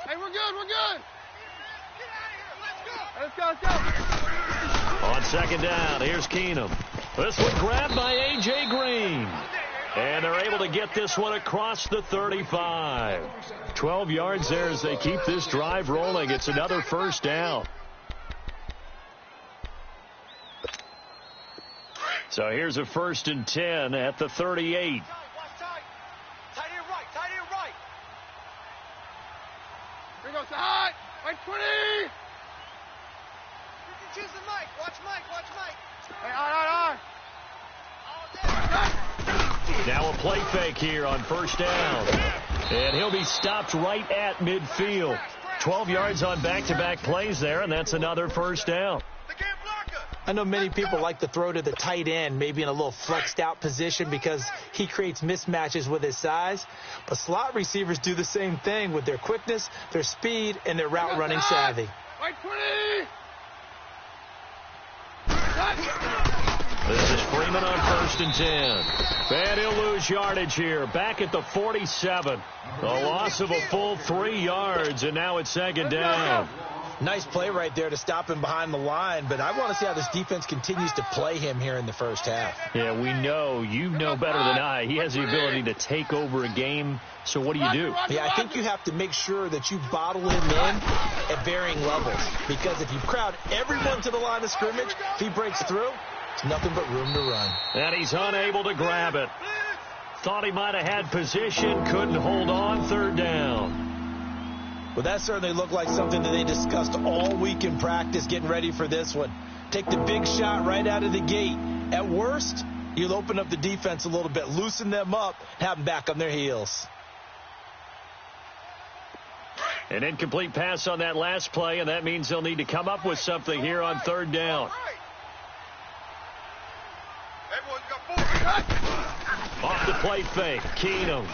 Hey, we're good, we're good. Let's go, let's go. On second down, here's Keenum. This one grabbed by A.J. Green. And they're able to get this one across the 35. 12 yards there as they keep this drive rolling. It's another first down. So here's a 1st and 10 at the 38. Here goes the high. Right 20. You can choose the mic. Watch Mike. Watch Mike. Hey, on. Now a play fake here on first down. And he'll be stopped right at midfield. 12 yards on back-to-back plays there, and that's another first down. I know many people like to throw to the tight end, maybe in a little flexed out position because he creates mismatches with his size. But slot receivers do the same thing with their quickness, their speed, and their route running savvy. Right 20. This is Freeman on 1st and 10. And he'll lose yardage here. Back at the 47. A loss of a full 3 yards, and now it's second down. Nice play right there to stop him behind the line, but I want to see how this defense continues to play him here in the first half. Yeah, we know. You know better than I. He has the ability to take over a game, so what do you do? Yeah, I think you have to make sure that you bottle him in at varying levels, because if you crowd everyone to the line of scrimmage, if he breaks through, it's nothing but room to run. And he's unable to grab it. Thought he might have had position, couldn't hold on, 3rd down. Well, that certainly looked like something that they discussed all week in practice getting ready for this one. Take the big shot right out of the gate. At worst, you'll open up the defense a little bit, loosen them up, have them back on their heels. An incomplete pass on that last play, and that means they'll need to come up with something here on 3rd down. Off the play fake, Keenum.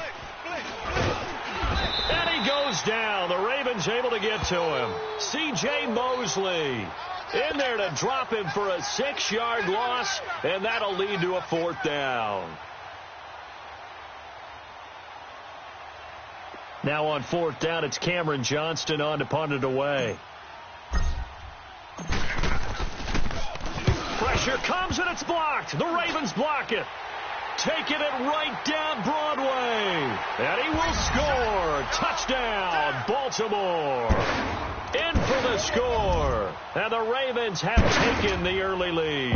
And he goes down. The Ravens able to get to him. C.J. Mosley in there to drop him for a 6-yard loss, and that'll lead to a 4th down. Now on 4th down, it's Cameron Johnston on to punt it away. Pressure comes, and it's blocked. The Ravens block it. Taking it right down Broadway. And he will score. Touchdown, Baltimore. In for the score. And the Ravens have taken the early lead.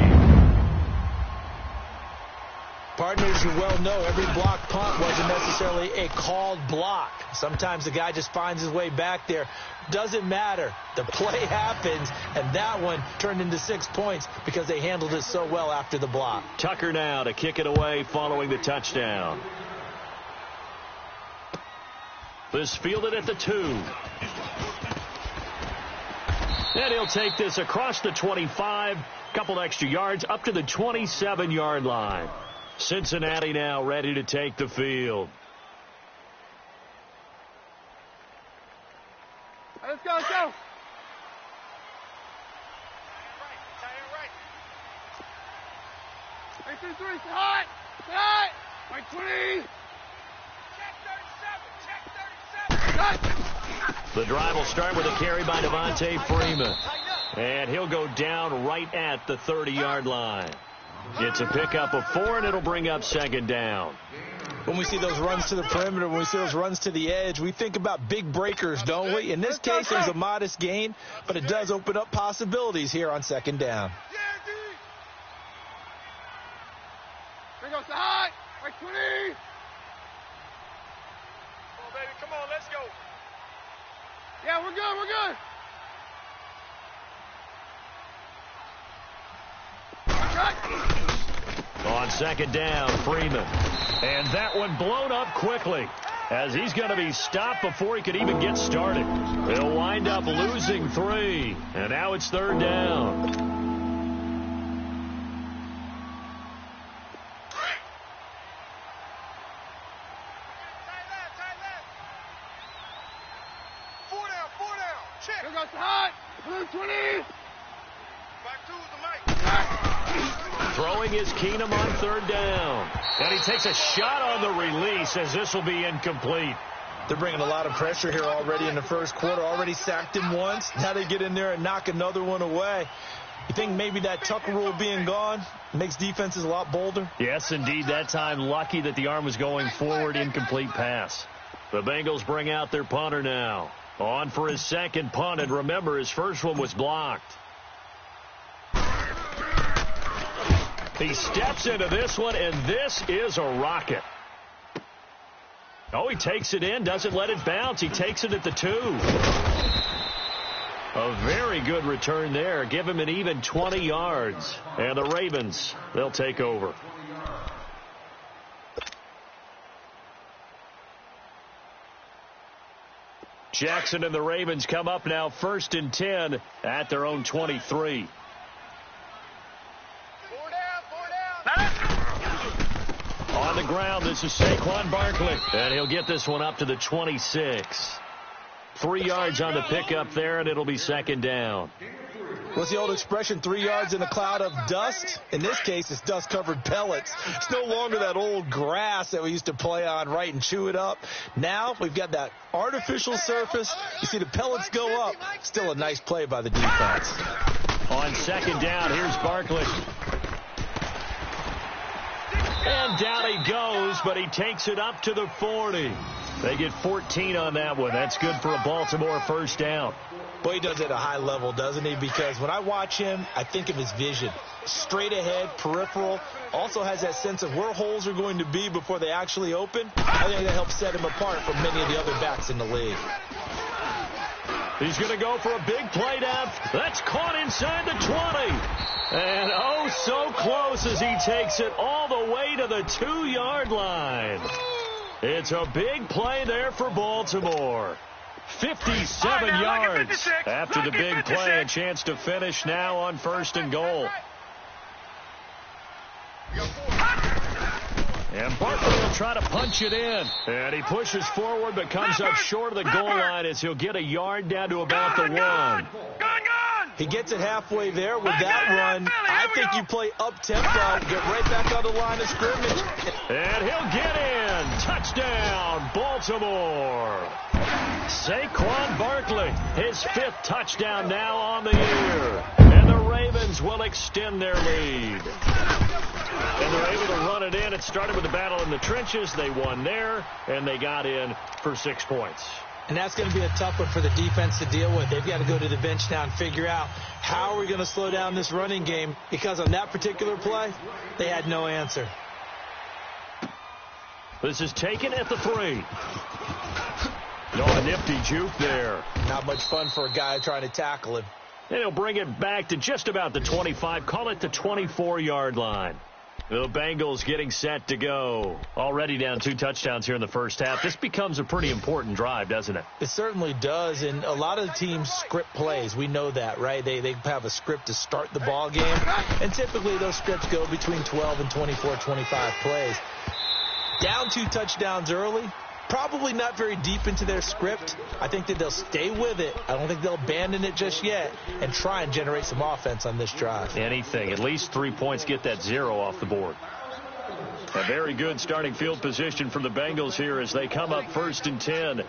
Partners, you well know every block punt wasn't necessarily a called block. Sometimes the guy just finds his way back there. Doesn't matter. The play happens, and that one turned into 6 points because they handled it so well after the block. Tucker now to kick it away following the touchdown. This fielded at the 2. And he'll take this across the 25, couple extra yards up to the 27-yard line. Cincinnati now ready to take the field. Let's go, let's go. Hey, 3, hot. Hot. Right 20. Check 37. The drive will start with a carry by Devontae Freeman. And he'll go down right at the 30-yard line. It's a pickup of 4, and it'll bring up second down. When we see those runs to the perimeter, when we see those runs to the edge, we think about big breakers, don't we? In this case, it was a modest gain, but it does open up possibilities here on second down. Here goes the high. Right 20. Come on, baby. Come on, let's go. Yeah, we're good, we're good. On second down, Freeman. And that one blown up quickly as he's going to be stopped before he could even get started. He'll wind up losing 3. And now it's 3rd down. Four down. Check. Here goes the high. Blue 20. Back to the mic. Throwing is Keenum on third down. And he takes a shot on the release as this will be incomplete. They're bringing a lot of pressure here already in the first quarter. Already sacked him once. Now they get in there and knock another one away. You think maybe that Tucker rule being gone makes defenses a lot bolder? Yes, indeed. That time lucky that the arm was going forward. Incomplete pass. The Bengals bring out their punter now. On for his second punt. And remember, his first one was blocked. He steps into this one, and this is a rocket. Oh, he takes it in, doesn't let it bounce. He takes it at the 2. A very good return there. Give him an even 20 yards. And the Ravens, they'll take over. Jackson and the Ravens come up now 1st and 10 at their own 23. On the ground, this is Saquon Barkley. And he'll get this one up to the 26. 3 yards on the pickup there, and it'll be second down. What's the old expression, 3 yards in a cloud of dust? In this case, it's dust-covered pellets. It's no longer that old grass that we used to play on, right, and chew it up. Now we've got that artificial surface. You see the pellets go up. Still a nice play by the defense. On second down, here's Barkley. And down he goes, but he takes it up to the 40. They get 14 on that one. That's good for a Baltimore first down. Boy, he does it at a high level, doesn't he? Because when I watch him, I think of his vision. Straight ahead, peripheral. Also has that sense of where holes are going to be before they actually open. I think that helps set him apart from many of the other backs in the league. He's going to go for a big play down. That's caught inside the 20. And oh, so close as he takes it all the way to the 2-yard line. It's a big play there for Baltimore. 57 yards after the big play. A chance to finish now on 1st and goal. And Barkley will try to punch it in. And he pushes forward but comes up short of the goal line as he'll get a yard down to about the 1. He gets it halfway there with that run. I think you play up-tempo, get right back on the line of scrimmage. And he'll get in. Touchdown, Baltimore. Saquon Barkley, his 5th touchdown now on the year. And the Ravens will extend their lead. And they're able to run it in. It started with the battle in the trenches. They won there, and they got in for 6 points. And that's going to be a tough one for the defense to deal with. They've got to go to the bench now and figure out how are we going to slow down this running game, because on that particular play, they had no answer. This is taken at the 3. No, a nifty juke there. Not much fun for a guy trying to tackle him. And he'll bring it back to just about the 25. Call it the 24-yard line. The Bengals getting set to go. Already down 2 touchdowns here in the first half. This becomes a pretty important drive, doesn't it? It certainly does, and a lot of the teams script plays. We know that, right? They have a script to start the ball game, and typically those scripts go between 12 and 24, 25 plays. Down 2 touchdowns early, probably not very deep into their script. I think that they'll stay with it. I don't think they'll abandon it just yet and try and generate some offense on this drive. Anything. At least 3 points, get that 0 off the board. A very good starting field position for the Bengals here as they come up 1st and 10. Hey.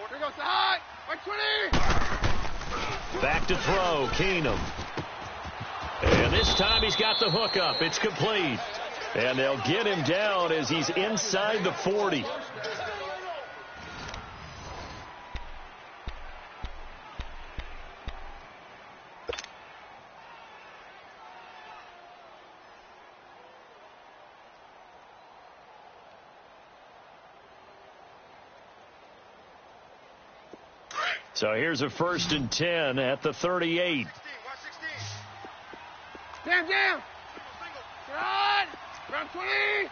Here goes the high. 20. Back to throw, Keenum. And this time he's got the hook up. It's complete. And they'll get him down as he's inside the 40. So here's a 1st and 10 at the 38. Jam. Run. Round 20. Hey,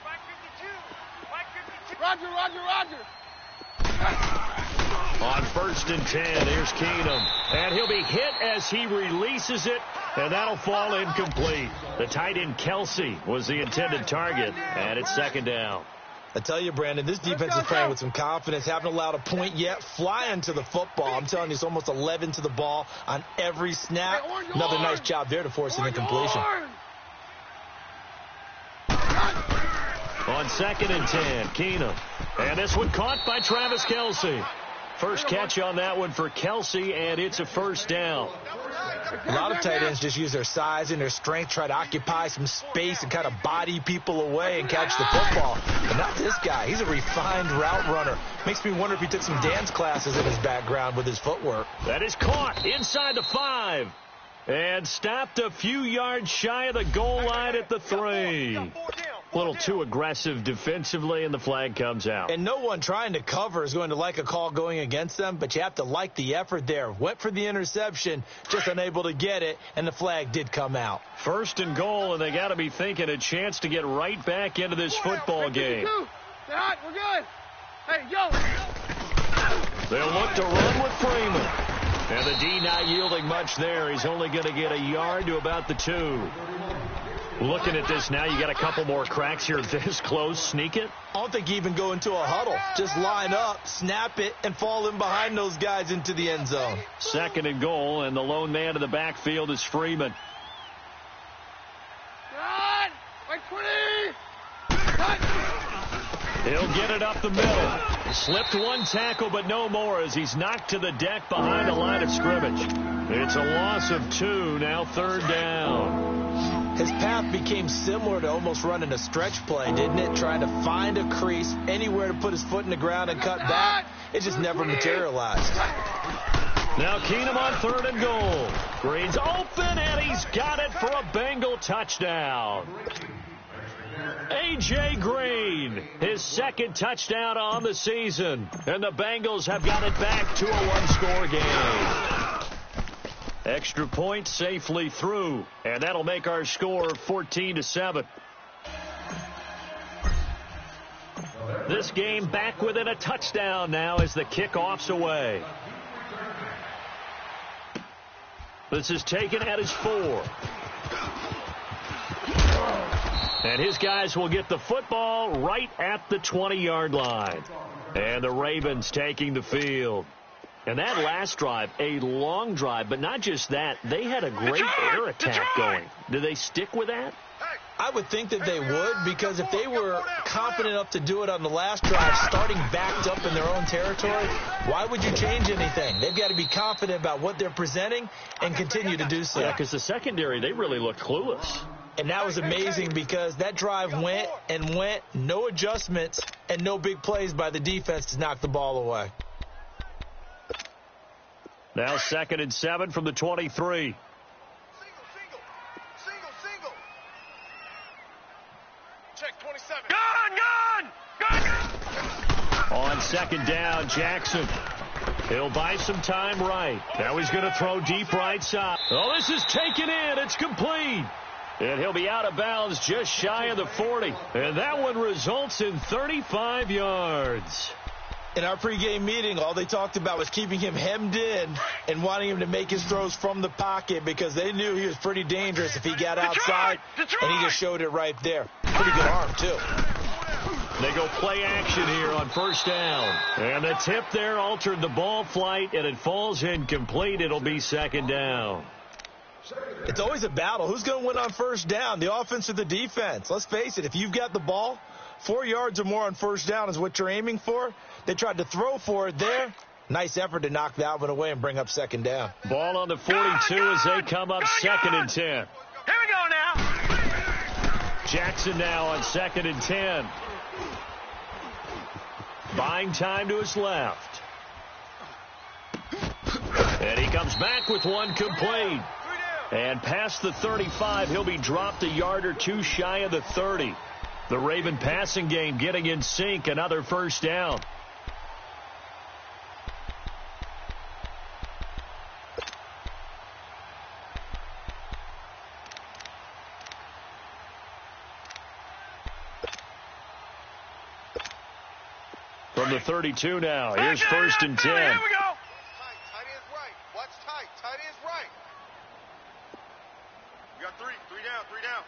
Mike 52. Roger. On 1st and 10, here's Keenum. And he'll be hit as he releases it, and that'll fall incomplete. The tight end Kelsey was the intended target, and it's 2nd down. I tell you, Brandon, this defense is playing with some confidence. Haven't allowed a point yet. Flying to the football. I'm telling you, it's almost 11 to the ball on every snap. Another nice job there to force an incompletion. On 2nd and 10, Keenum. And this one caught by Travis Kelce. First catch on that one for Kelce, and it's a first down. A lot of tight ends just use their size and their strength, try to occupy some space and kind of body people away and catch the football. But not this guy. He's a refined route runner. Makes me wonder if he took some dance classes in his background with his footwork. That is caught inside the 5 and stopped a few yards shy of the goal line at the 3. A little too aggressive defensively, and the flag comes out. And no one trying to cover is going to like a call going against them, but you have to like the effort there. Went for the interception, just unable to get it, and the flag did come out. 1st and goal, and they got to be thinking a chance to get right back into this football game. We're good. Hey, yo. They'll look to run with Freeman. And the D not yielding much there. He's only going to get a yard to about the 2. Looking at this now, you got a couple more cracks here this close. Sneak it? I don't think you even go into a huddle. Just line up, snap it, and fall in behind those guys into the end zone. 2nd and goal, and the lone man in the backfield is Freeman. God! Like 20! Cut! He'll get it up the middle. Slipped one tackle, but no more as he's knocked to the deck behind the line of scrimmage. It's a loss of 2, now 3rd down. His path became similar to almost running a stretch play, didn't it? Trying to find a crease, anywhere to put his foot in the ground and cut back. It just never materialized. Now Keenum on 3rd and goal. Green's open, and he's got it for a Bengal touchdown. A.J. Green, his 2nd touchdown on the season. And the Bengals have got it back to a one-score game. Extra point safely through, and that'll make our score 14-7. This game back within a touchdown now as the kickoff's away. This is taken at his 4. And his guys will get the football right at the 20-yard line. And the Ravens taking the field. And that last drive, a long drive, but not just that. They had a great air attack going. Do they stick with that? I would think that they would, because if they were confident enough to do it on the last drive, starting backed up in their own territory, why would you change anything? They've got to be confident about what they're presenting and continue to do so. Yeah, because the secondary, they really look clueless. And that was amazing because that drive went and went, no adjustments, and no big plays by the defense to knock the ball away. Now 2nd and 7 from the 23. Single. Check 27. Gun! On 2nd down, Jackson. He'll buy some time right. Now he's going to throw deep right side. Oh, this is taken in. It's complete. And he'll be out of bounds just shy of the 40. And that one results in 35 yards. In our pregame meeting, all they talked about was keeping him hemmed in and wanting him to make his throws from the pocket because they knew he was pretty dangerous if he got outside, and he just showed it right there. Pretty good arm, too. They go play action here on 1st down. And the tip there altered the ball flight, and it falls incomplete. It'll be 2nd down. It's always a battle. Who's going to win on 1st down, the offense or the defense? Let's face it, if you've got the ball, 4 yards or more on 1st down is what you're aiming for. They tried to throw for it there. Nice effort to knock that one away and bring up 2nd down. Ball on the 42 as they come up 2nd and 10. Here we go now. Jackson now on 2nd and 10. Buying time to his left. And he comes back with one complete. And past the 35, he'll be dropped a yard or two shy of the 30. The Raven passing game getting in sync, another 1st down. From the 32 now, here's 1st and 10. Here we go. Tight ends right. Watch tight. Tight ends right. We got 3 down.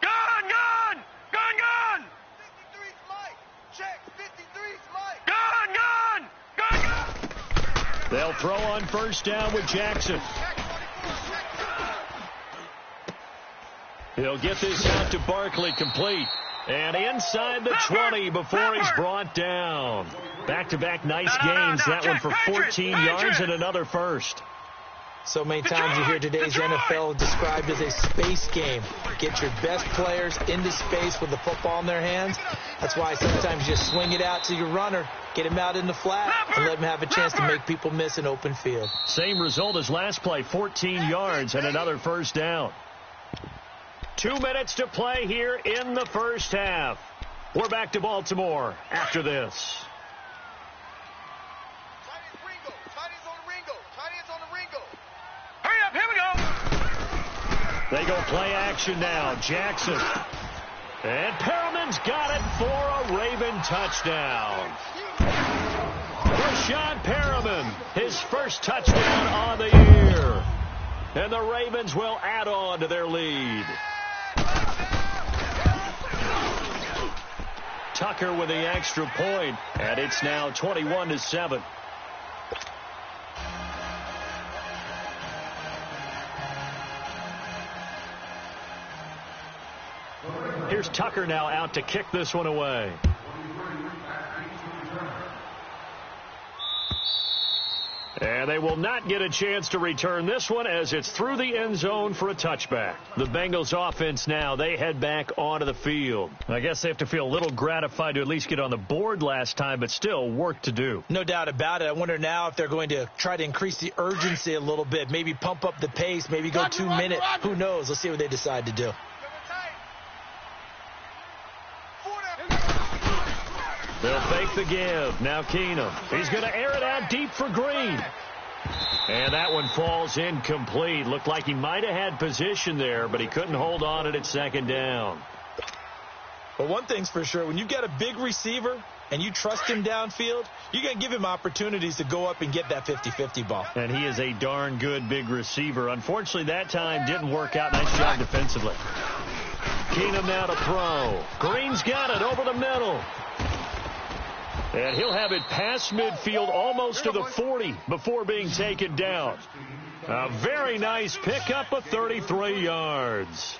Gun! They'll throw on first down with Jackson. He'll get this out to Barkley, complete. And inside the 20 before he's brought down. Back-to-back nice gains. That one for 14 yards and another first. So many times you hear today's NFL described as a space game. Get your best players into space with the football in their hands. That's why sometimes you just swing it out to your runner, get him out in the flat, and let him have a chance to make people miss an open field. Same result as last play, 14 yards and another first down. 2 minutes to play here in the first half. We're back to Baltimore after this. Hurry up, here we go. They go play action now. Jackson. And Perriman's got it for a Raven touchdown. Rashad Perriman, his first touchdown on the year. And the Ravens will add on to their lead. Tucker with the extra point, and it's now 21-7. Here's Tucker now out to kick this one away. And they will not get a chance to return this one as it's through the end zone for a touchback. The Bengals offense now, they head back onto the field. I guess they have to feel a little gratified to at least get on the board last time, but still work to do. No doubt about it. I wonder now if they're going to try to increase the urgency a little bit, maybe pump up the pace, maybe go 2 minutes. Who knows? Let's see what they decide to do. They'll fake the give. Now Keenum. He's going to air it out deep for Green. And that one falls incomplete. Looked like he might have had position there, but he couldn't hold on at second down. But one thing's for sure, when you've got a big receiver and you trust him downfield, you're going to give him opportunities to go up and get that 50-50 ball. And he is a darn good big receiver. Unfortunately, that time didn't work out. Nice job defensively. Keenum now to throw. Green's got it over the middle. And he'll have it past midfield almost to the 40 before being taken down. A very nice pickup of 33 yards.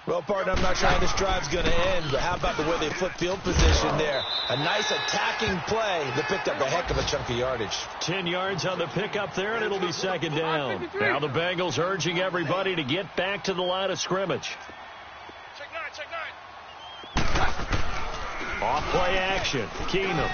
Well, partner, I'm not sure how this drive's going to end, but how about the way they flip field position there? A nice attacking play that picked up a heck of a chunk of yardage. 10 yards on the pickup there, and it'll be second down. Now the Bengals urging everybody to get back to the line of scrimmage. Check nine. Off play action. Keenum.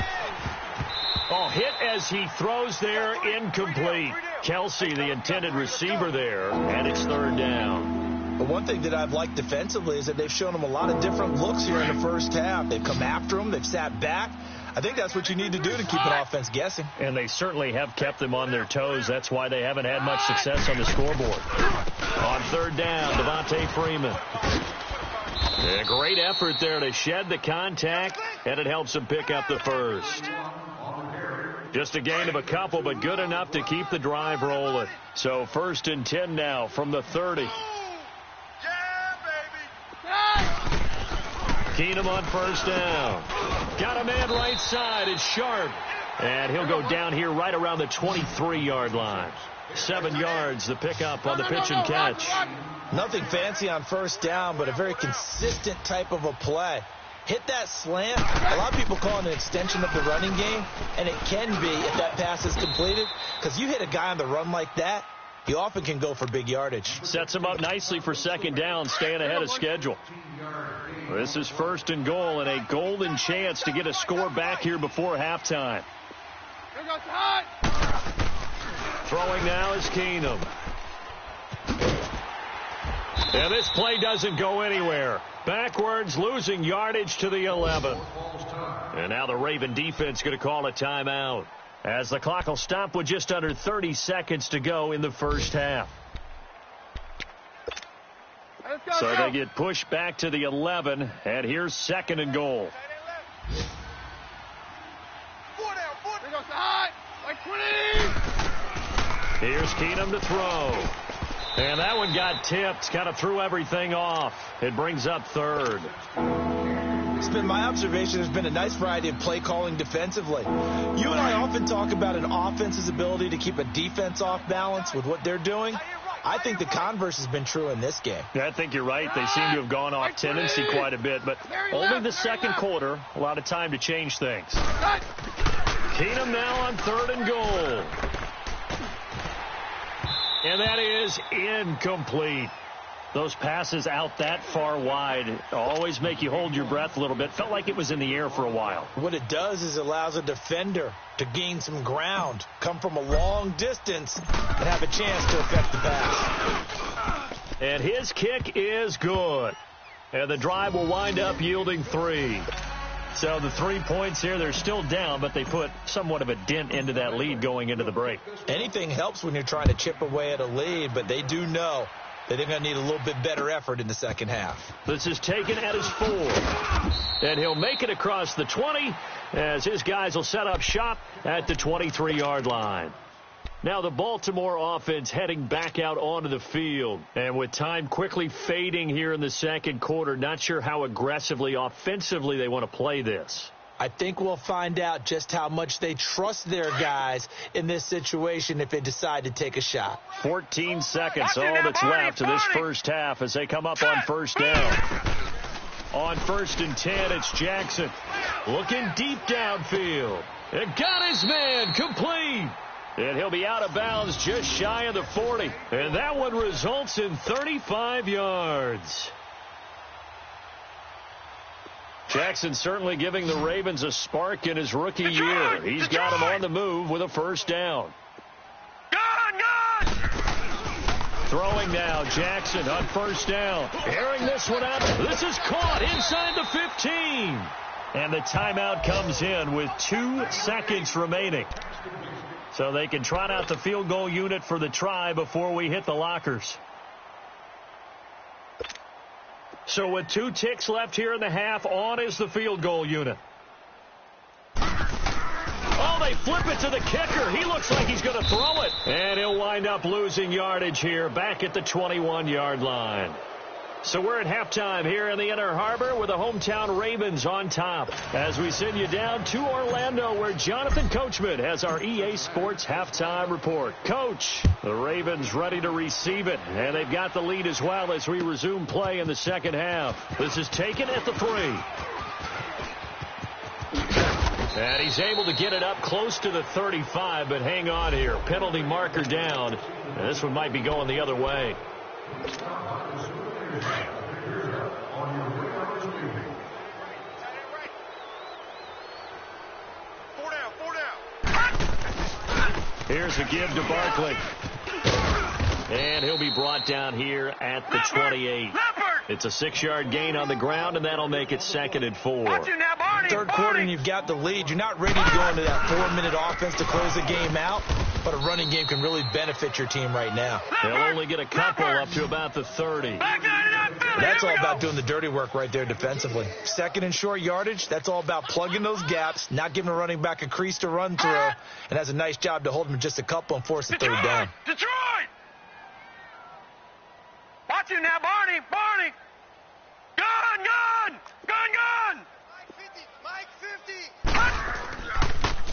Oh, hit as he throws there, incomplete. Kelsey, the intended receiver there, and it's third down. But one thing that I've liked defensively is that they've shown them a lot of different looks here in the first half. They've come after him. They've sat back. I think that's what you need to do to keep an offense guessing. And they certainly have kept them on their toes. That's why they haven't had much success on the scoreboard. On third down, Devontae Freeman. A great effort there to shed the contact, and it helps them pick up the first. Just a gain of a couple, but good enough to keep the drive rolling. So 1st and 10 now from the 30. Keenum on first down. Got a man right side. It's Sharp. And he'll go down here right around the 23-yard line. 7 yards, the pickup on the pitch and catch. Nothing fancy on first down, but a very consistent type of a play. Hit that slant. A lot of people call it an extension of the running game, and it can be if that pass is completed, because you hit a guy on the run like that, he often can go for big yardage. Sets him up nicely for second down, staying ahead of schedule. This is 1st and goal, and a golden chance to get a score back here before halftime. Throwing now is Keenum. And this play doesn't go anywhere. Backwards, losing yardage to the 11. And now the Raven defense going to call a timeout, as the clock will stop with just under 30 seconds to go in the first half. So they get pushed back to the 11, and here's 2nd and goal. Here's Keenum to throw. And that one got tipped, kind of threw everything off. It brings up 3rd. It's been my observation there's been a nice variety of play calling defensively. You and I often talk about an offense's ability to keep a defense off balance with what they're doing. I think the converse has been true in this game. Yeah, I think you're right. They seem to have gone off tendency quite a bit, but only the second quarter, a lot of time to change things. Keenum now on 3rd and goal. And that is incomplete. Those passes out that far wide always make you hold your breath a little bit. Felt like it was in the air for a while. What it does is it allows a defender to gain some ground, come from a long distance, and have a chance to affect the pass. And his kick is good. And the drive will wind up yielding 3. So the 3 points here, they're still down, but they put somewhat of a dent into that lead going into the break. Anything helps when you're trying to chip away at a lead, but they do know that they're going to need a little bit better effort in the second half. This is taken at his 4. And he'll make it across the 20 as his guys will set up shop at the 23-yard line. Now the Baltimore offense heading back out onto the field. And with time quickly fading here in the second quarter, not sure how aggressively, offensively they want to play this. I think we'll find out just how much they trust their guys in this situation if they decide to take a shot. 14 seconds, all that's left of this first half as they come up on first down. On 1st and 10, it's Jackson looking deep downfield. And got his man complete. And he'll be out of bounds just shy of the 40. And that one results in 35 yards. Jackson certainly giving the Ravens a spark in his rookie year. He's got him on the move with a first down. Throwing now, Jackson on first down. Airing this one out. This is caught inside the 15. And the timeout comes in with 2 seconds remaining. So they can trot out the field goal unit for the try before we hit the lockers. So with 2 ticks left here in the half, on is the field goal unit. Oh, they flip it to the kicker. He looks like he's going to throw it. And he'll wind up losing yardage here back at the 21-yard line. So we're at halftime here in the Inner Harbor with the hometown Ravens on top as we send you down to Orlando where Jonathan Coachman has our EA Sports halftime report. Coach, the Ravens ready to receive it, and they've got the lead as well as we resume play in the second half. This is taken at the 3. And he's able to get it up close to the 35, but hang on here. Penalty marker down. And this one might be going the other way. Here's a give to Barkley. And he'll be brought down here at the 28. It's a 6-yard gain on the ground, and that'll make it 2nd and 4. Third quarter, and you've got the lead. You're not ready to go into that 4-minute offense to close the game out, but a running game can really benefit your team right now. They'll only get a couple up to about the 30. That's all about doing the dirty work right there defensively. 2nd and short yardage, that's all about plugging those gaps, not giving a running back a crease to run through, and has a nice job to hold him just a couple and force the 3rd down. Detroit! Watch him now, Barney! Barney! Gun! Gun! Gun! Gun! Mike 50!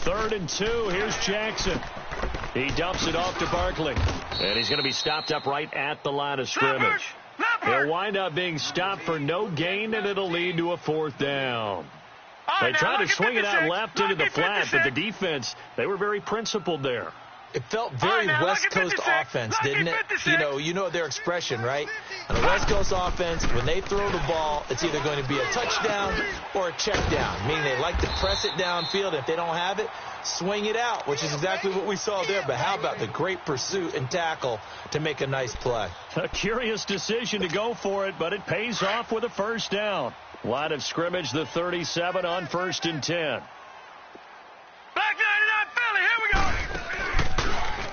3rd and 2. Here's Jackson. He dumps it off to Barkley. And he's going to be stopped up right at the line of scrimmage. He'll wind up being stopped for no gain, and it'll lead to a 4th down. They tried to swing it out left into the flat, but the defense, they were very principled there. It felt very West Coast offense, didn't it? You know their expression, right? On the West Coast offense, when they throw the ball, it's either going to be a touchdown or a check down, meaning they like to press it downfield. If they don't have it, swing it out, which is exactly what we saw there. But how about the great pursuit and tackle to make a nice play? A curious decision to go for it, but it pays off with a first down. Line of scrimmage, the 37 on 1st and 10. Back 99 Philly, here we go!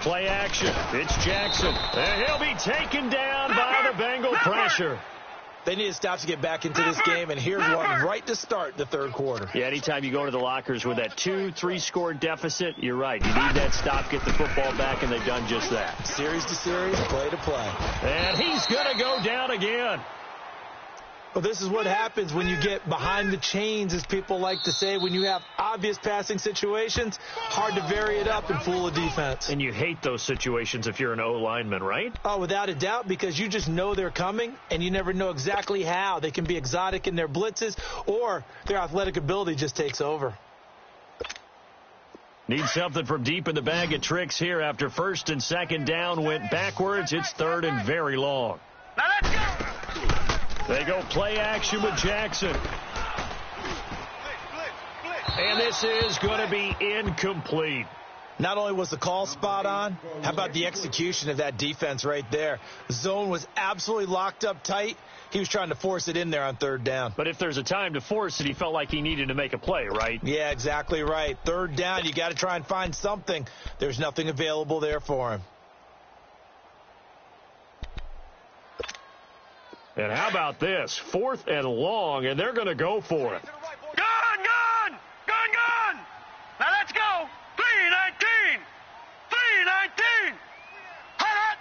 Play action. It's Jackson. And he'll be taken down by the Bengal pressure. They need to stop to get back into this game, and here's one right to start the 3rd quarter. Yeah, anytime you go to the lockers with that 2-3 score deficit, you're right. You need that stop, get the football back, and they've done just that. Series to series, play to play. And he's going to go down again. Well, this is what happens when you get behind the chains, as people like to say. When you have obvious passing situations, hard to vary it up and fool a defense. And you hate those situations if you're an O-lineman, right? Oh, without a doubt, because you just know they're coming, and you never know exactly how. They can be exotic in their blitzes, or their athletic ability just takes over. Need something from deep in the bag of tricks here after first and second down went backwards. It's third and very long. Now let's go! They go play action with Jackson. And this is going to be incomplete. Not only was the call spot on, how about the execution of that defense right there? The zone was absolutely locked up tight. He was trying to force it in there on third down. But if there's a time to force it, he felt like he needed to make a play, right? Yeah, exactly right. Third down, you got to try and find something. There's nothing available there for him. And how about this? Fourth and long, and they're going to go for it. Gun, gun! Gun, gun! Now let's go! 319! 319! Hot!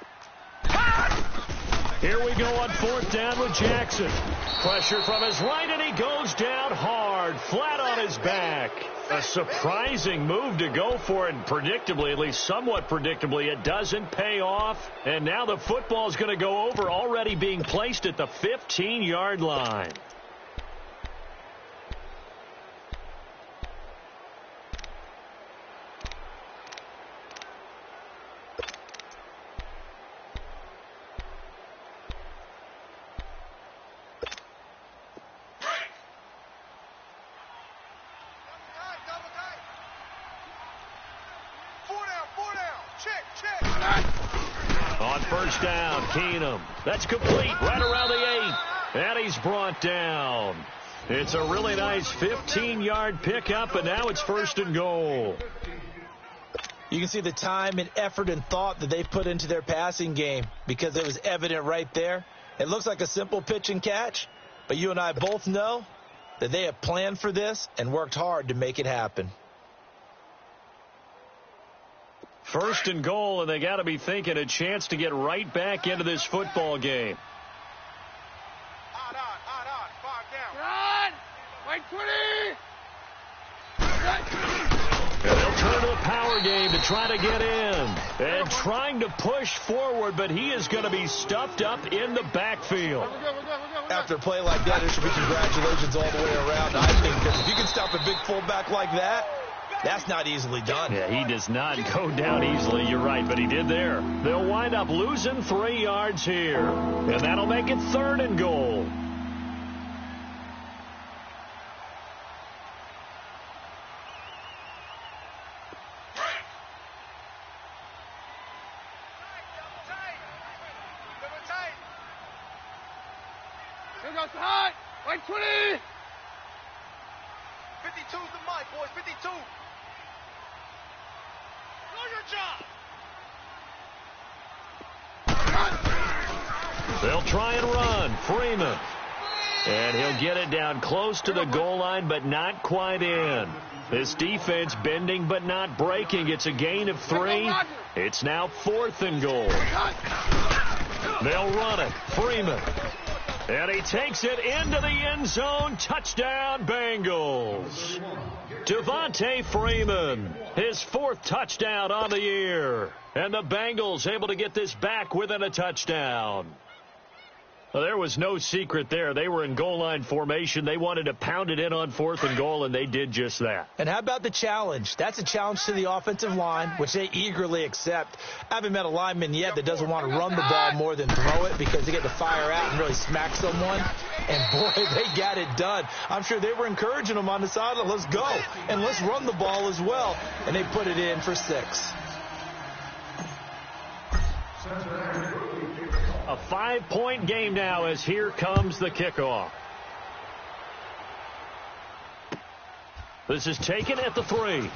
Hot! Here we go on fourth down with Jackson. Pressure from his right, and he goes down hard, flat on his back. A surprising move to go for it, and predictably, at least somewhat predictably, it doesn't pay off. And now the football is going to go over, already being placed at the 15-yard line. On first down, Keenum. That's complete right around the 8. And he's brought down. It's a really nice 15-yard pickup, and now it's first and goal. You can see the time and effort and thought that they put into their passing game because it was evident right there. It looks like a simple pitch and catch, but you and I both know that they have planned for this and worked hard to make it happen. First and goal, and they got to be thinking a chance to get right back into this football game. Run! Wait, 20! And they'll turn to the power game to try to get in. And trying to push forward, but he is going to be stuffed up in the backfield. After a play like that, there should be congratulations all the way around, I think, because if you can stop a big fullback like that, that's not easily done. Yeah, he does not go down easily. You're right, but he did there. They'll wind up losing 3 yards here. And that'll make it third and goal. Here goes high! Wait, 20! 52's the mic, boys. 52. They'll try and run. Freeman. And he'll get it down close to the goal line, but not quite in. This defense bending but not breaking. It's a gain of 3. It's now fourth and goal. They'll run it. Freeman. And he takes it into the end zone. Touchdown, Bengals. Devontae Freeman, his 4th touchdown on the year. And the Bengals able to get this back within a touchdown. Well, there was no secret there. They were in goal line formation. They wanted to pound it in on 4th and goal, and they did just that. And how about the challenge? That's a challenge to the offensive line, which they eagerly accept. I haven't met a lineman yet that doesn't want to run the ball more than throw it because they get to fire out and really smack someone. And, boy, they got it done. I'm sure they were encouraging them on the sideline. Let's go, and let's run the ball as well. And they put it in for 6. A 5-point game now as here comes the kickoff. This is taken at the 3.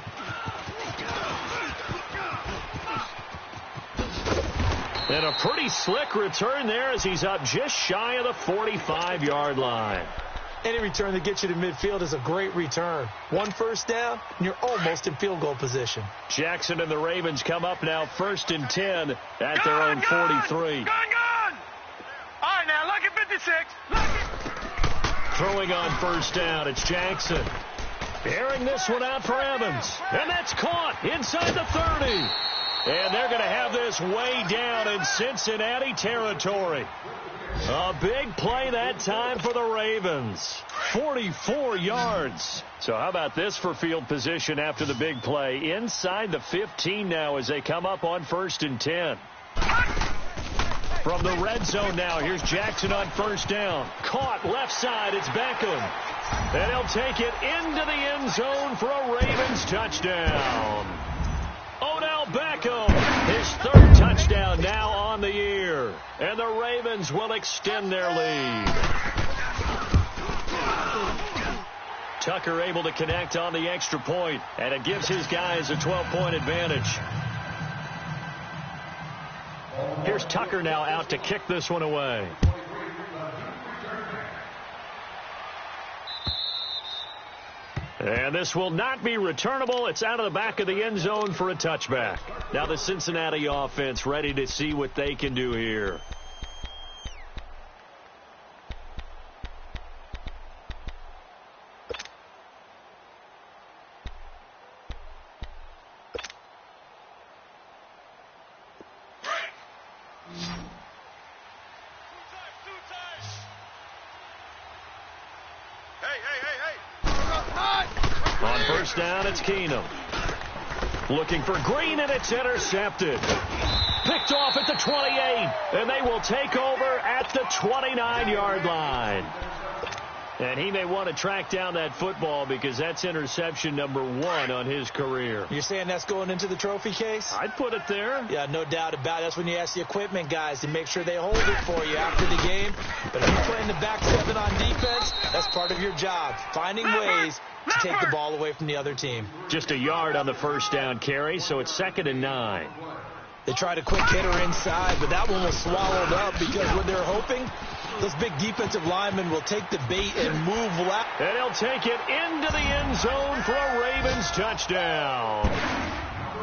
And a pretty slick return there as he's up just shy of the 45-yard line. Any return that gets you to midfield is a great return. 1 first down, and you're almost in field goal position. Jackson and the Ravens come up now 1st and 10 at their own 43. Gun! All right, now, look at 56. Look at... Throwing on first down, it's Jackson. Airing this one out for Evans. And that's caught inside the 30. And they're going to have this way down in Cincinnati territory. A big play that time for the Ravens. 44 yards. So how about this for field position after the big play? Inside the 15 now as they come up on 1st and 10. From the red zone now, here's Jackson on first down. Caught left side, it's Beckham. And he'll take it into the end zone for a Ravens touchdown. Odell Beckham, his 3rd touchdown now on the year. And the Ravens will extend their lead. Tucker able to connect on the extra point, and it gives his guys a 12-point advantage. Here's Tucker now out to kick this one away. And this will not be returnable. It's out of the back of the end zone for a touchback. Now the Cincinnati offense ready to see what they can do here. On first down, it's Keenum. Looking for Green, and it's intercepted. Picked off at the 28, and they will take over at the 29-yard line. And he may want to track down that football because that's interception number 1 on his career. You're saying that's going into the trophy case? I'd put it there. Yeah, no doubt about it. That's when you ask the equipment guys to make sure they hold it for you after the game. But if you're playing the back 7 on defense, that's part of your job, finding ways to take the ball away from the other team. Just a yard on the first down carry, so it's 2nd and 9. They tried a quick hitter inside, but that one was swallowed up because what they're hoping, those big defensive linemen will take the bait and move left. And he'll take it into the end zone for a Ravens touchdown.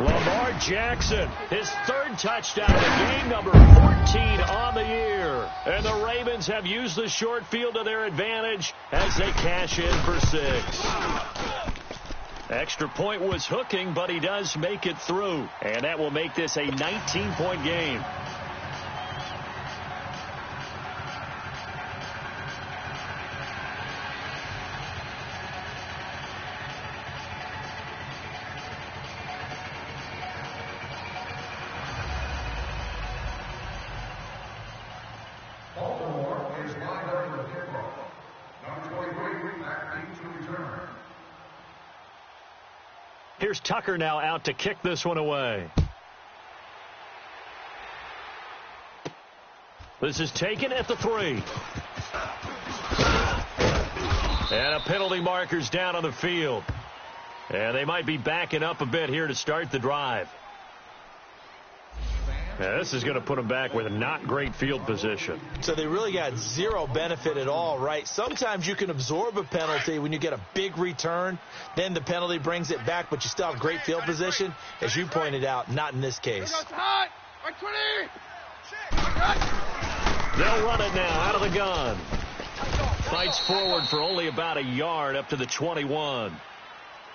Lamar Jackson, his 3rd touchdown of the game, number 14 on the year. And the Ravens have used the short field to their advantage as they cash in for 6. Extra point was hooking, but he does make it through. And that will make this a 19-point game. Here's Tucker now out to kick this one away. This is taken at the 3. And a penalty marker's down on the field. And they might be backing up a bit here to start the drive. Now, this is going to put them back with a not great field position. So they really got zero benefit at all, right? Sometimes you can absorb a penalty when you get a big return. Then the penalty brings it back, but you still have great field position. As you pointed out, not in this case. They'll run it now out of the gun. Fights forward for only about a yard up to the 21.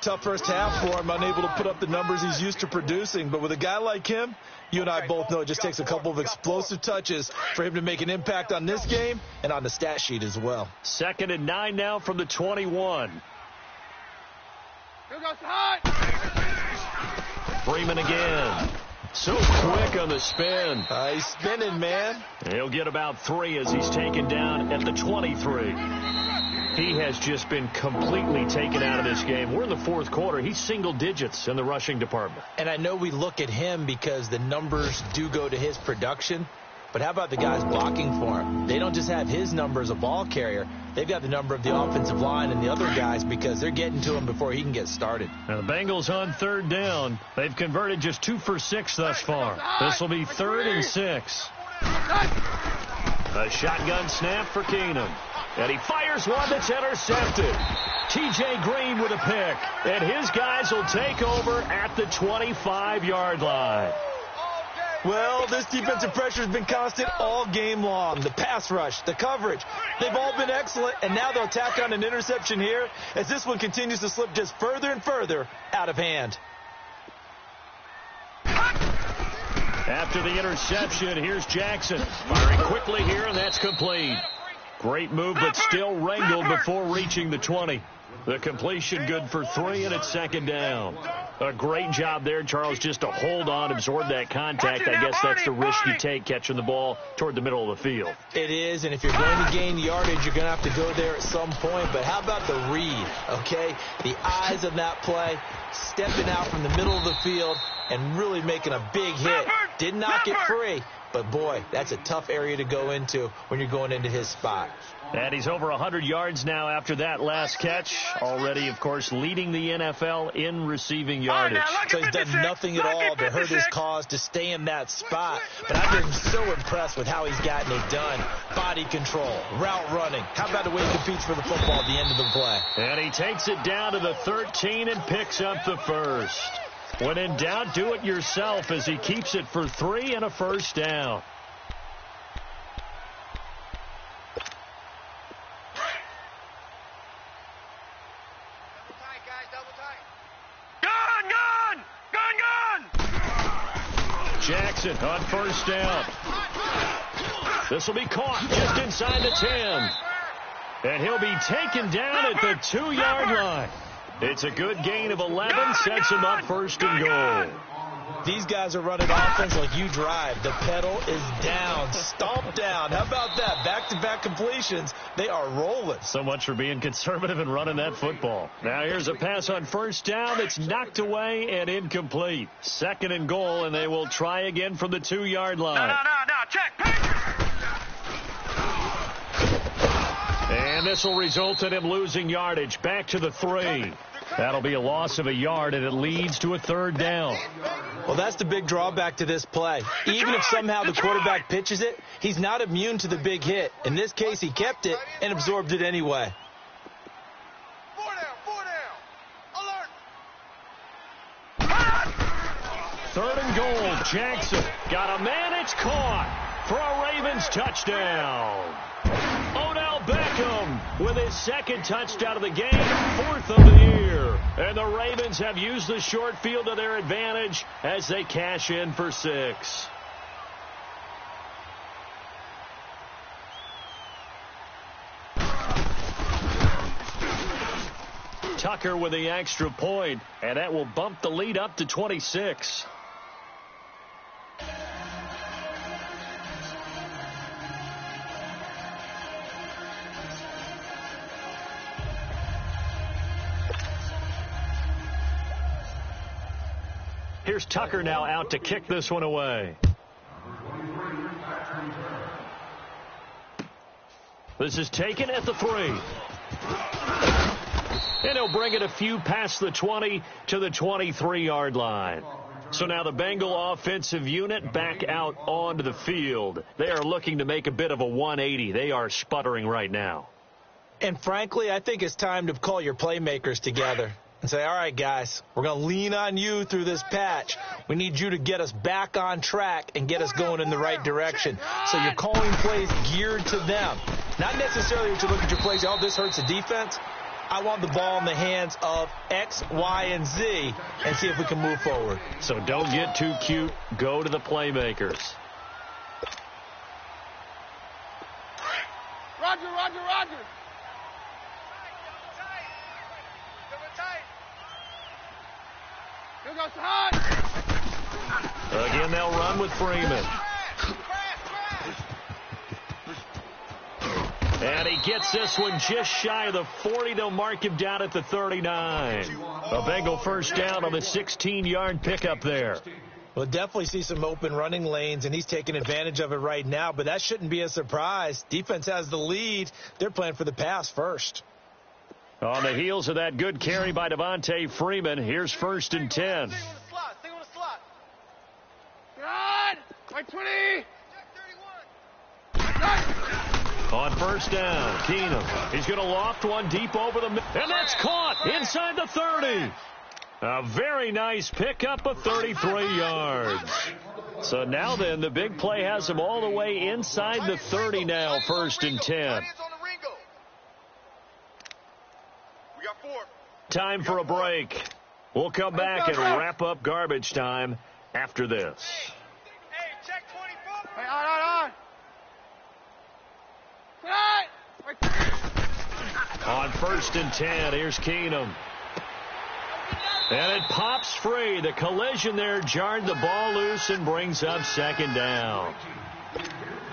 Tough first half for him, unable to put up the numbers he's used to producing. But with a guy like him, you and I both know it just takes a couple of explosive touches for him to make an impact on this game and on the stat sheet as well. 2nd and 9 now from the 21. Freeman again. So quick on the spin. He's spinning, man. He'll get about 3 as he's taken down at the 23. He has just been completely taken out of this game. We're in the 4th quarter. He's single digits in the rushing department. And I know we look at him because the numbers do go to his production. But how about the guys blocking for him? They don't just have his number as a ball carrier. They've got the number of the offensive line and the other guys because they're getting to him before he can get started. Now the Bengals on 3rd down. They've converted just 2 for 6 thus far. This will be 3rd and 6. A shotgun snap for Keenum. And he fires one that's intercepted. T.J. Green with a pick. And his guys will take over at the 25-yard line. Well, this defensive pressure has been constant all game long. The pass rush, the coverage, they've all been excellent, and now they'll tack on an interception here as this one continues to slip just further and further out of hand. After the interception, here's Jackson. Firing quickly here, and that's complete. Great move, but still wrangled before reaching the 20. The completion good for 3, and it's second down. A great job there, Charles, just to hold on, absorb that contact. I guess that's the risk you take catching the ball toward the middle of the field. It is, and if you're going to gain yardage, you're going to have to go there at some point. But how about the read, okay? The eyes of that play, stepping out from the middle of the field and really making a big hit. Did not get free, but, boy, that's a tough area to go into when you're going into his spot. And he's over 100 yards now after that last catch. Already, of course, leading the NFL in receiving yardage. So he's done nothing at all to hurt his cause to stay in that spot. But I've been so impressed with how he's gotten it done. Body control, route running. How about the way he competes for the football at the end of the play? And he takes it down to the 13 and picks up the first. When in doubt, do it yourself as he keeps it for 3 and a first down. Jackson on first down. This will be caught just inside the 10. And he'll be taken down at the 2-yard line. It's a good gain of 11, sets him up first and goal. These guys are running offense like you drive. The pedal is down, stomped down. How about that? Back-to-back completions. They are rolling. So much for being conservative and running that football. Now here's a pass on first down that's knocked away and incomplete. Second and goal, and they will try again from the 2-yard line. No, check. And this will result in him losing yardage. Back to the 3. That'll be a loss of a yard, and it leads to a third down. Well, that's the big drawback to this play. Even if somehow the quarterback pitches it, he's not immune to the big hit. In this case, he kept it and absorbed it anyway. 4 down. Alert. Third and goal. Jackson got a man. It's caught for a Ravens touchdown. Odell Beckham with his second touchdown of the game, 4th of the year. And the Ravens have used the short field to their advantage as they cash in for 6. Tucker with the extra point, and that will bump the lead up to 26. Here's Tucker now out to kick this one away. This is taken at the 3. And he'll bring it a few past the 20 to the 23-yard line. So now the Bengal offensive unit back out onto the field. They are looking to make a bit of a 180. They are sputtering right now. And frankly, I think it's time to call your playmakers together and say, all right, guys, we're going to lean on you through this patch. We need you to get us back on track and get us going in the right direction. So you're calling plays geared to them. Not necessarily to look at your plays, oh, this hurts the defense. I want the ball in the hands of X, Y, and Z and see if we can move forward. So don't get too cute. Go to the playmakers. Roger. Here goes the hot. Again, they'll run with Freeman. And he gets this one just shy of the 40. They'll mark him down at the 39. A Bengal first down on the 16-yard pickup there. We'll definitely see some open running lanes, and he's taking advantage of it right now, but that shouldn't be a surprise. Defense has the lead. They're playing for the pass first. On the heels of that good carry by Devontae Freeman, here's 1st and 10. Stay on the slot. God! Right 20. Check 31. On first down, Keenum. He's going to loft one deep over the middle. And that's caught inside the 30. A very nice pickup of 33 yards. So now then, the big play has them all the way inside the 30 now, 1st and 10. Time for a break. We'll come back and wrap up garbage time after this. Hey, check 24. Hey, on. On 1st and 10, here's Keenum. And it pops free. The collision there jarred the ball loose and brings up 2nd down.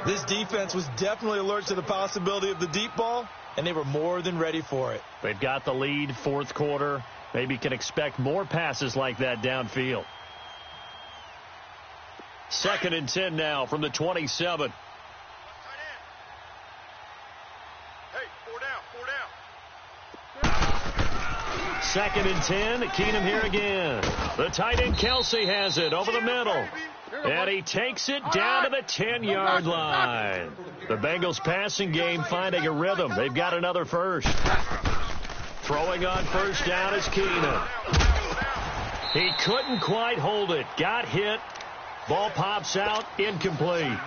This defense was definitely alert to the possibility of the deep ball, and they were more than ready for it. They've got the lead, 4th quarter. Maybe can expect more passes like that downfield. 2nd and 10 now from the 27. Hey, 4 down. 2nd and 10. Keenum here again. The tight end Kelsey has it over the middle. And he takes it down to the 10-yard line. The Bengals passing game finding a rhythm. They've got another first. Throwing on 1st down is Keenum. He couldn't quite hold it. Got hit. Ball pops out. Incomplete.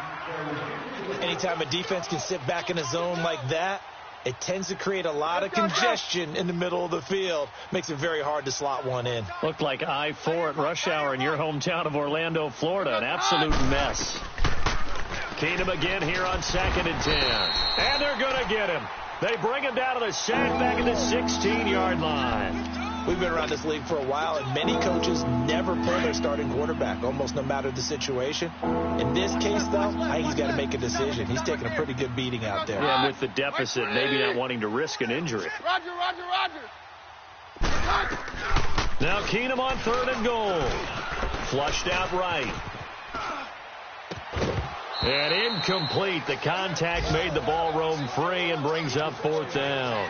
Anytime a defense can sit back in a zone like that, it tends to create a lot of congestion in the middle of the field. Makes it very hard to slot one in. Looked like I-4 at rush hour in your hometown of Orlando, Florida. An absolute mess. Keenum again here on 2nd and 10. And they're going to get him. They bring him down to the sack back at the 16-yard line. We've been around this league for a while, and many coaches never pull their starting quarterback, almost no matter the situation. In this case, though, I think he's got to make a decision. He's taking a pretty good beating out there. Yeah, and with the deficit, maybe not wanting to risk an injury. Roger. Now Keenum on 3rd and goal. Flushed out right. And incomplete. The contact made the ball roam free and brings up 4th down.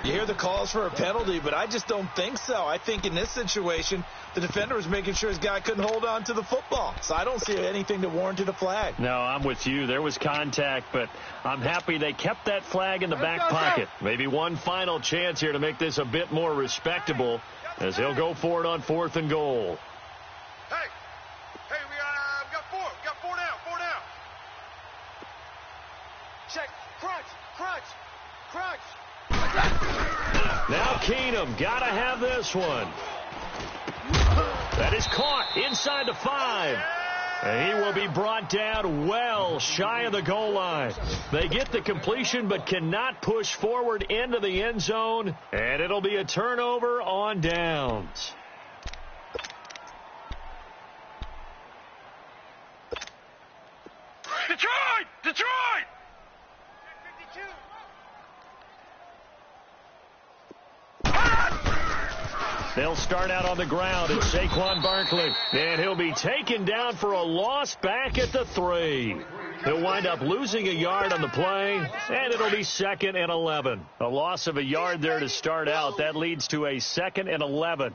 You hear the calls for a penalty, but I just don't think so. I think in this situation, the defender was making sure his guy couldn't hold on to the football. So I don't see anything that warranted a flag. No, I'm with you. There was contact, but I'm happy they kept that flag in the back pocket. Maybe one final chance here to make this a bit more respectable as he'll go for it on 4th and goal. Hey, we got 4. We got 4 down. Check. Crunch. Now Keenum, gotta have this one. That is caught inside the 5. And he will be brought down well shy of the goal line. They get the completion but cannot push forward into the end zone. And it'll be a turnover on downs. Detroit! 52. They'll start out on the ground. It's Saquon Barkley. And he'll be taken down for a loss back at the 3. He'll wind up losing a yard on the play, and it'll be 2nd and 11. A loss of a yard there to start out. That leads to a 2nd and 11.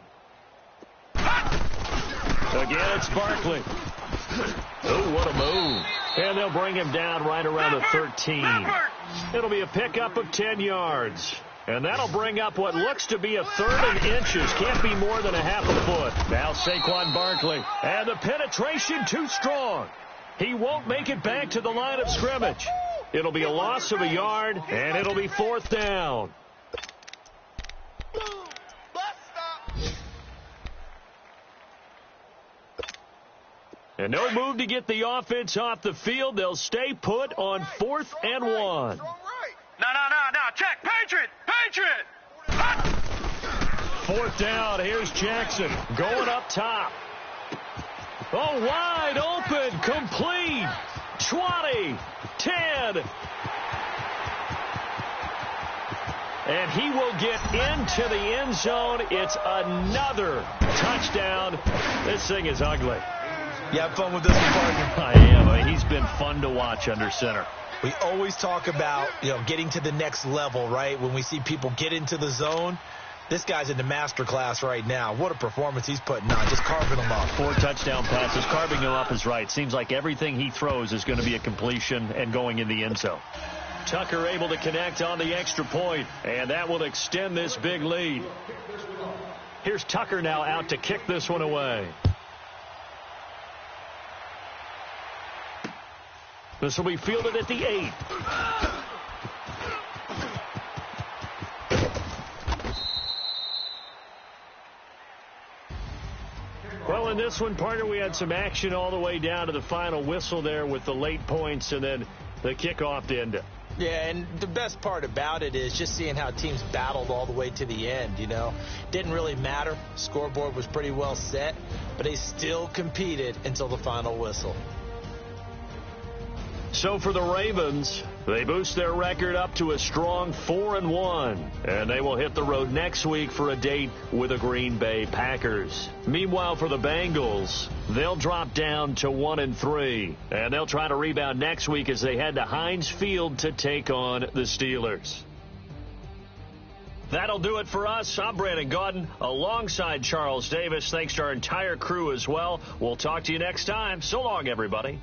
Again, it's Barkley. Oh, what a move. And they'll bring him down right around the 13. It'll be a pickup of 10 yards. And that'll bring up what looks to be a 3rd and inches. Can't be more than a half a foot. Now Saquon Barkley. And the penetration too strong. He won't make it back to the line of scrimmage. It'll be a loss of a yard, and it'll be 4th down. And no move to get the offense off the field. They'll stay put on 4th and 1. No. Check. Patriot. 4th down. Here's Jackson going up top. Oh, wide open. Complete. 20. 10. And he will get into the end zone. It's another touchdown. This thing is ugly. You have fun with this one, partner? I am. He's been fun to watch under center. We always talk about, getting to the next level, right? When we see people get into the zone, this guy's in the master class right now. What a performance he's putting on, just carving them up. 4 touchdown passes. Carving them up is right. Seems like everything he throws is going to be a completion and going in the end zone. Tucker able to connect on the extra point, and that will extend this big lead. Here's Tucker now out to kick this one away. This will be fielded at the 8. Well, in this one, partner, we had some action all the way down to the final whistle there with the late points and then the kickoff to end it. Yeah, and the best part about it is just seeing how teams battled all the way to the end, you know. Didn't really matter. Scoreboard was pretty well set, but they still competed until the final whistle. So for the Ravens, they boost their record up to a strong 4-1, and they will hit the road next week for a date with the Green Bay Packers. Meanwhile, for the Bengals, they'll drop down to 1-3, and they'll try to rebound next week as they head to Heinz Field to take on the Steelers. That'll do it for us. I'm Brandon Gaudin alongside Charles Davis. Thanks to our entire crew as well. We'll talk to you next time. So long, everybody.